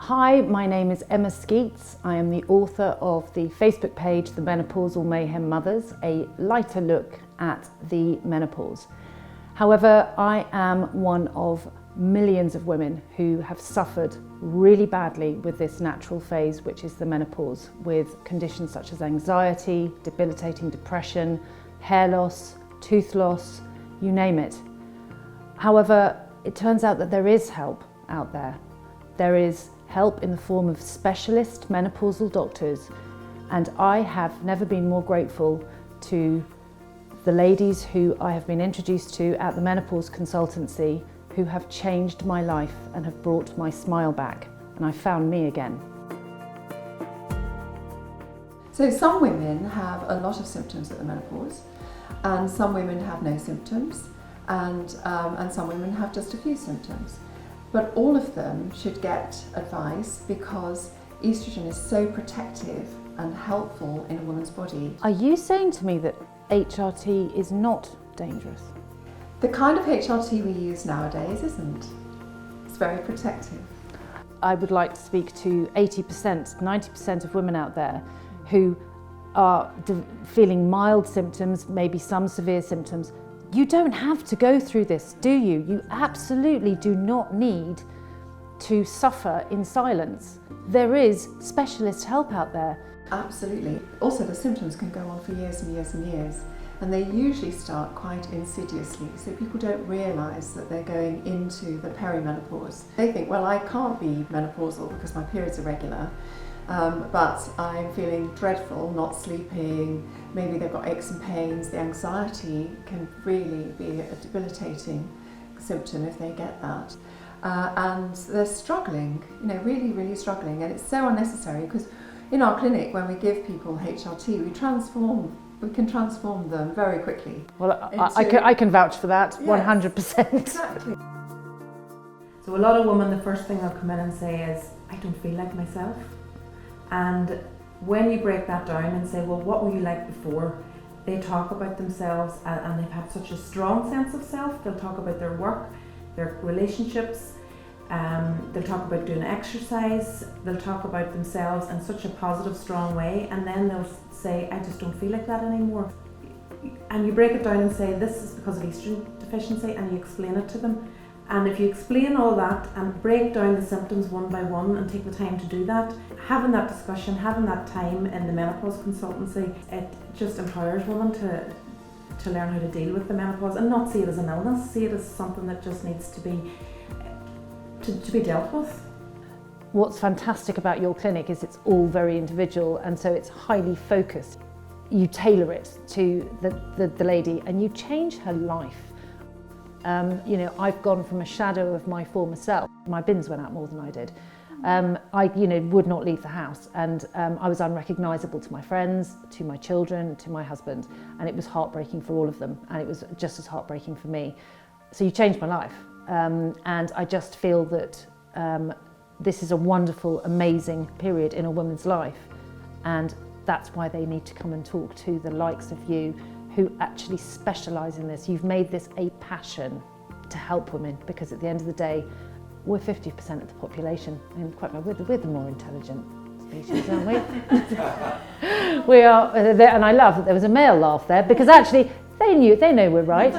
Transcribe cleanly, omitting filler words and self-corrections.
Hi, my name is Emma Skeets. I am the author of the Facebook page, The Menopausal Mayhem Mothers, a lighter look at the menopause. However, I am one of millions of women who have suffered really badly with this natural phase, which is the menopause, with conditions such as anxiety, debilitating depression, hair loss, tooth loss, you name it. However, it turns out that there is help out there. There is help in the form of specialist menopausal doctors, and I have never been more grateful to the ladies who I have been introduced to at the Menopause Consultancy, who have changed my life and have brought my smile back, and I found me again. So some women have a lot of symptoms at the menopause, and some women have no symptoms, and some women have just a few symptoms. But all of them should get advice because estrogen is so protective and helpful in a woman's body. Are you saying to me that HRT is not dangerous? The kind of HRT we use nowadays isn't. It's very protective. I would like to speak to 80%, 90% of women out there who are feeling mild symptoms, maybe some severe symptoms. You don't have to go through this, do you? You absolutely do not need to suffer in silence. There is specialist help out there. Absolutely. Also, the symptoms can go on for years and years and years, and they usually start quite insidiously, so people don't realise that they're going into the perimenopause. They think, well, I can't be menopausal because my periods are regular, but I'm feeling dreadful, not sleeping, maybe they've got aches and pains. The anxiety can really be a debilitating symptom if they get that. And they're struggling, really, really struggling, and it's so unnecessary because in our clinic, when we give people HRT, we can transform them very quickly. Well, I can vouch for that, yes, 100%. Exactly. So a lot of women, the first thing they'll come in and say is, I don't feel like myself. And when you break that down and say, well, what were you like before? They talk about themselves and they've had such a strong sense of self. They'll talk about their work, their relationships, they'll talk about doing exercise, they'll talk about themselves in such a positive, strong way, and then they'll say, I just don't feel like that anymore. And you break it down and say, this is because of estrogen deficiency, and you explain it to them. And if you explain all that and break down the symptoms one by one and take the time to do that, having that discussion, having that time in the Menopause Consultancy, it just empowers women to learn how to deal with the menopause and not see it as an illness, see it as something that just needs to be dealt with. What's fantastic about your clinic is it's all very individual, and so it's highly focused. You tailor it to the lady and you change her life. I've gone from a shadow of my former self. My bins went out more than I did. I would not leave the house, and I was unrecognisable to my friends, to my children, to my husband, and it was heartbreaking for all of them, and it was just as heartbreaking for me. So you changed my life, and I just feel that this is a wonderful, amazing period in a woman's life, and that's why they need to come and talk to the likes of you who actually specialise in this. You've made this a passion to help women, because at the end of the day, we're 50% of the population, and quite we're the more intelligent species, aren't we? We are, and I love that there was a male laugh there, because actually they know we're right.